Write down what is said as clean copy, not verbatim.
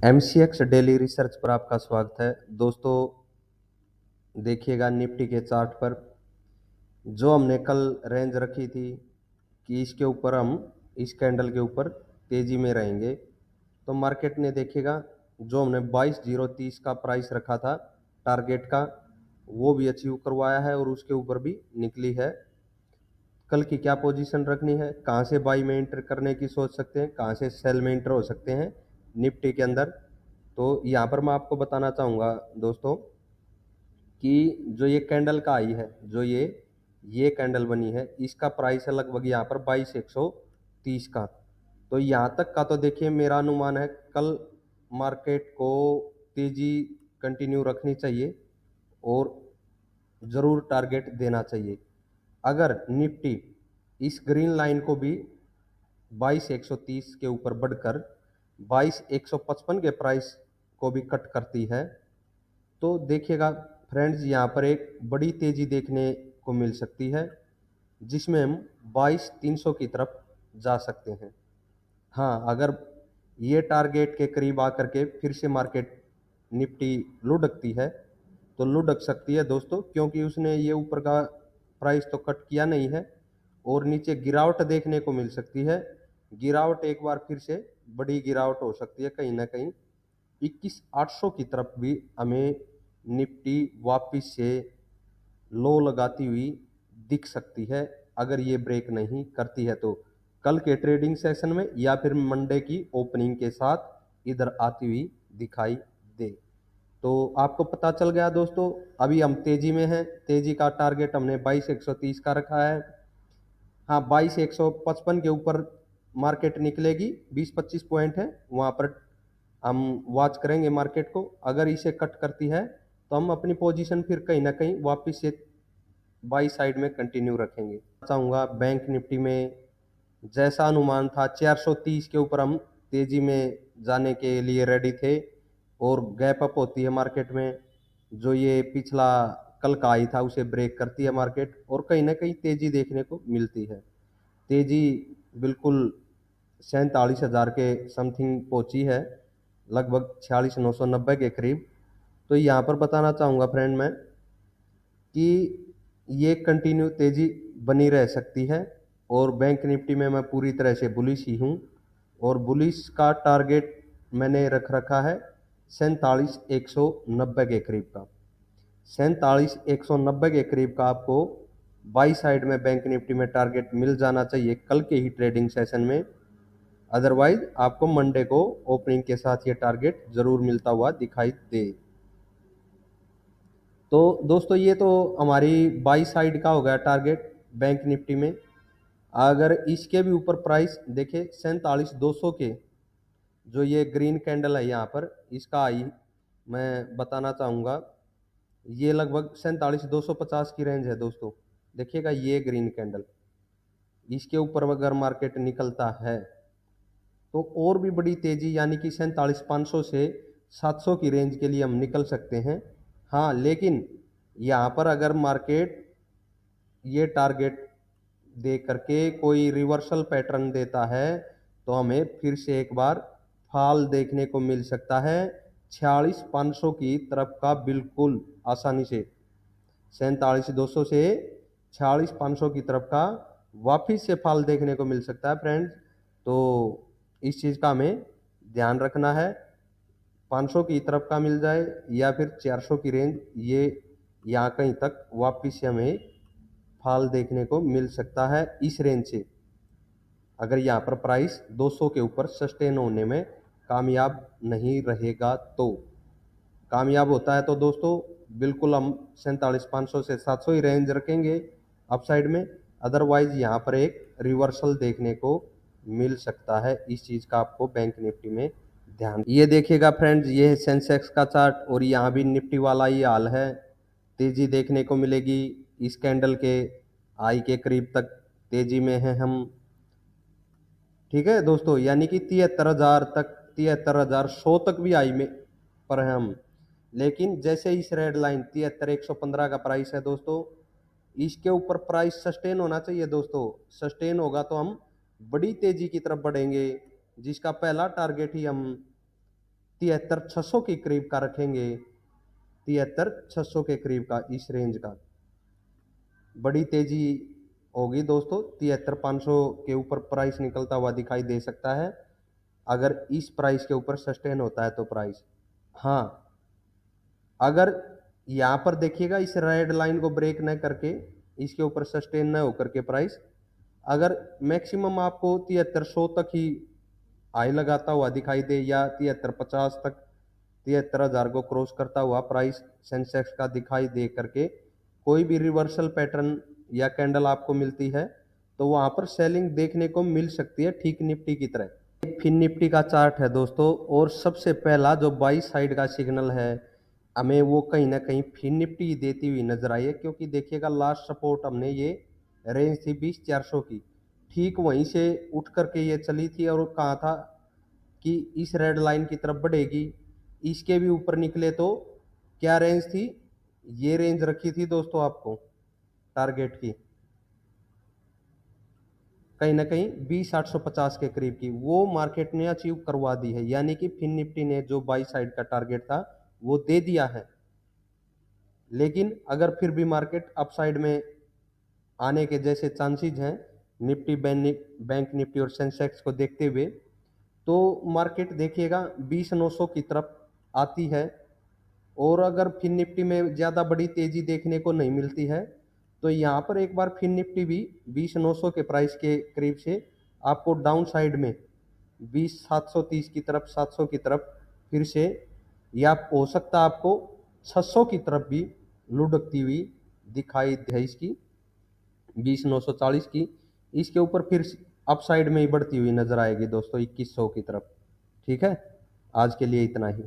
MCX daily research पर आपका स्वागत है दोस्तों। देखिएगा निफ्टी के चार्ट पर जो हमने कल रेंज रखी थी कि इसके ऊपर हम इस कैंडल के ऊपर तेजी में रहेंगे, तो मार्केट ने देखिएगा जो हमने 22,030 का प्राइस रखा था टारगेट का, वो भी अचीव करवाया है और उसके ऊपर भी निकली है। कल की क्या पोजीशन रखनी है, कहाँ से बाई में एंटर करने की सोच सकते हैं, कहाँ से सेल में एंटर हो सकते हैं निफ्टी के अंदर, तो यहाँ पर मैं आपको बताना चाहूँगा दोस्तों कि जो ये कैंडल का आई है, जो ये कैंडल बनी है, इसका प्राइस है लगभग यहाँ पर 22,130 का। तो यहाँ तक का तो देखिए मेरा अनुमान है कल मार्केट को तेजी कंटिन्यू रखनी चाहिए और ज़रूर टारगेट देना चाहिए। अगर निफ्टी इस ग्रीन लाइन को भी 22,130 के ऊपर बढ़कर 22,155 के प्राइस को भी कट करती है, तो देखिएगा फ्रेंड्स यहाँ पर एक बड़ी तेजी देखने को मिल सकती है, जिसमें हम 22,300 की तरफ जा सकते हैं। हाँ, अगर ये टारगेट के करीब आकर के फिर से मार्केट निफ्टी लुढ़कती है तो लुढ़क सकती है दोस्तों, क्योंकि उसने ये ऊपर का प्राइस तो कट किया नहीं है और नीचे गिरावट देखने को मिल सकती है। गिरावट एक बार फिर से बड़ी गिरावट हो सकती है, कहीं ना कहीं 21,800 की तरफ भी हमें निफ्टी वापिस से लो लगाती हुई दिख सकती है, अगर ये ब्रेक नहीं करती है तो कल के ट्रेडिंग सेशन में या फिर मंडे की ओपनिंग के साथ इधर आती हुई दिखाई दे। तो आपको पता चल गया दोस्तों, अभी हम तेजी में हैं, तेजी का टारगेट हमने 22,130 का रखा है। हाँ, 22,155 के ऊपर मार्केट निकलेगी, 20-25 पॉइंट है वहाँ पर हम वॉच करेंगे मार्केट को। अगर इसे कट करती है तो हम अपनी पोजीशन फिर कहीं ना कहीं वापस से बाई साइड में कंटिन्यू रखेंगे। चाहूँगा बैंक निफ्टी में जैसा अनुमान था 430 के ऊपर हम तेजी में जाने के लिए रेडी थे और गैप अप होती है मार्केट में, जो ये पिछला कल का आई था उसे ब्रेक करती है मार्केट और कहीं ना कहीं तेजी देखने को मिलती है। तेजी बिल्कुल 47,000 के समथिंग पहुंची है, लगभग 46,990 के करीब। तो यहाँ पर बताना चाहूँगा फ्रेंड मैं कि ये कंटिन्यू तेजी बनी रह सकती है और बैंक निफ्टी में मैं पूरी तरह से बुलिश ही हूँ और बुलिश का टारगेट मैंने रख रखा है 47,190 के करीब का। 47,190 के करीब का आपको बाई साइड में बैंक निफ्टी में टारगेट मिल जाना चाहिए कल के ही ट्रेडिंग सेशन में। अदरवाइज आपको मंडे को ओपनिंग के साथ ये टारगेट जरूर मिलता हुआ दिखाई दे। तो दोस्तों ये तो हमारी बाई साइड का हो गया टारगेट बैंक निफ्टी में। अगर इसके भी ऊपर प्राइस देखे 47,200 के, जो ये ग्रीन कैंडल है यहाँ पर इसका आई मैं बताना चाहूँगा, ये लगभग 47,250 की रेंज है दोस्तों। देखिएगा ये ग्रीन कैंडल, इसके ऊपर अगर मार्केट निकलता है तो और भी बड़ी तेजी यानी कि 47,500 से 700 की रेंज के लिए हम निकल सकते हैं। हाँ, लेकिन यहाँ पर अगर मार्केट ये टारगेट दे करके कोई रिवर्सल पैटर्न देता है तो हमें फिर से एक बार फॉल देखने को मिल सकता है 46,500 की तरफ का, बिल्कुल आसानी से 47,200 से 46,500 की तरफ का वापिस से फॉल देखने को मिल सकता है फ्रेंड्स। तो इस चीज़ का हमें ध्यान रखना है, 500 की तरफ का मिल जाए या फिर 400 की रेंज, ये यहाँ कहीं तक वापिस से हमें फॉल देखने को मिल सकता है इस रेंज से, अगर यहाँ पर प्राइस 200 के ऊपर सस्टेन होने में कामयाब नहीं रहेगा तो। कामयाब होता है तो दोस्तों बिल्कुल हम 47,500 से 700 ही रेंज रखेंगे अपसाइड में। अदरवाइज यहाँ पर एक रिवर्सल देखने को मिल सकता है, इस चीज़ का आपको बैंक निफ्टी में ध्यान। ये देखिएगा फ्रेंड्स, ये है सेंसेक्स का चार्ट और यहाँ भी निफ्टी वाला ही हाल है, तेजी देखने को मिलेगी इस कैंडल के आई के करीब तक तेजी में है हम। ठीक है दोस्तों, यानी कि 73,000 तक, 73,100 तक भी आई में पर है हम। लेकिन जैसे इस रेड लाइन 73,115 का प्राइस है दोस्तों, इसके ऊपर प्राइस सस्टेन होना चाहिए दोस्तों। सस्टेन होगा तो हम बड़ी तेजी की तरफ बढ़ेंगे, जिसका पहला टारगेट ही हम 73,600 के करीब का रखेंगे, 73,600 के करीब का इस रेंज का। बड़ी तेजी होगी दोस्तों, 73,500 के ऊपर प्राइस निकलता हुआ दिखाई दे सकता है, अगर इस प्राइस के ऊपर सस्टेन होता है तो प्राइस। हाँ, अगर यहाँ पर देखिएगा इस रेड लाइन को ब्रेक न करके, इसके ऊपर सस्टेन न होकर के प्राइस, अगर मैक्सिमम आपको 7300 तक ही हाई लगाता हुआ दिखाई दे, या 7350 तक, 73,000 को क्रॉस करता हुआ प्राइस सेंसेक्स का दिखाई दे करके कोई भी रिवर्सल पैटर्न या कैंडल आपको मिलती है, तो वहां पर सेलिंग देखने को मिल सकती है, ठीक निफ्टी की तरह। फिन निफ्टी का चार्ट है दोस्तों, और सबसे पहला जो बाई साइड का सिग्नल है, हमें वो कहीं ना कहीं फिन निफ्टी देती हुई नजर आई है, क्योंकि देखिएगा लास्ट सपोर्ट हमने ये रेंज थी 20,400 की, ठीक वहीं से उठ करके ये चली थी, और कहा था कि इस रेड लाइन की तरफ बढ़ेगी, इसके भी ऊपर निकले तो क्या रेंज थी, ये रेंज रखी थी दोस्तों आपको टारगेट की, कहीं ना कहीं 20,850 के करीब की, वो मार्केट ने अचीव करवा दी है, यानी कि फिन निफ्टी ने जो बाई साइड का टारगेट था वो दे दिया है। लेकिन अगर फिर भी मार्केट अपसाइड में आने के जैसे चांसेस हैं, निफ्टी बैंक निफ्टी और सेंसेक्स को देखते हुए, तो मार्केट देखिएगा 20,900 की तरफ आती है, और अगर फिन निफ्टी में ज़्यादा बड़ी तेजी देखने को नहीं मिलती है, तो यहाँ पर एक बार फिन निफ्टी भी 20,900 के प्राइस के करीब से आपको डाउन साइड में 20,730 की तरफ, 700 की तरफ फिर से, या हो सकता है आपको 600 की तरफ भी लुढ़कती हुई दिखाई दे इसकी, 20,940 की, इसके ऊपर फिर अपसाइड में ही बढ़ती हुई नजर आएगी दोस्तों 2100 की तरफ। ठीक है, आज के लिए इतना ही।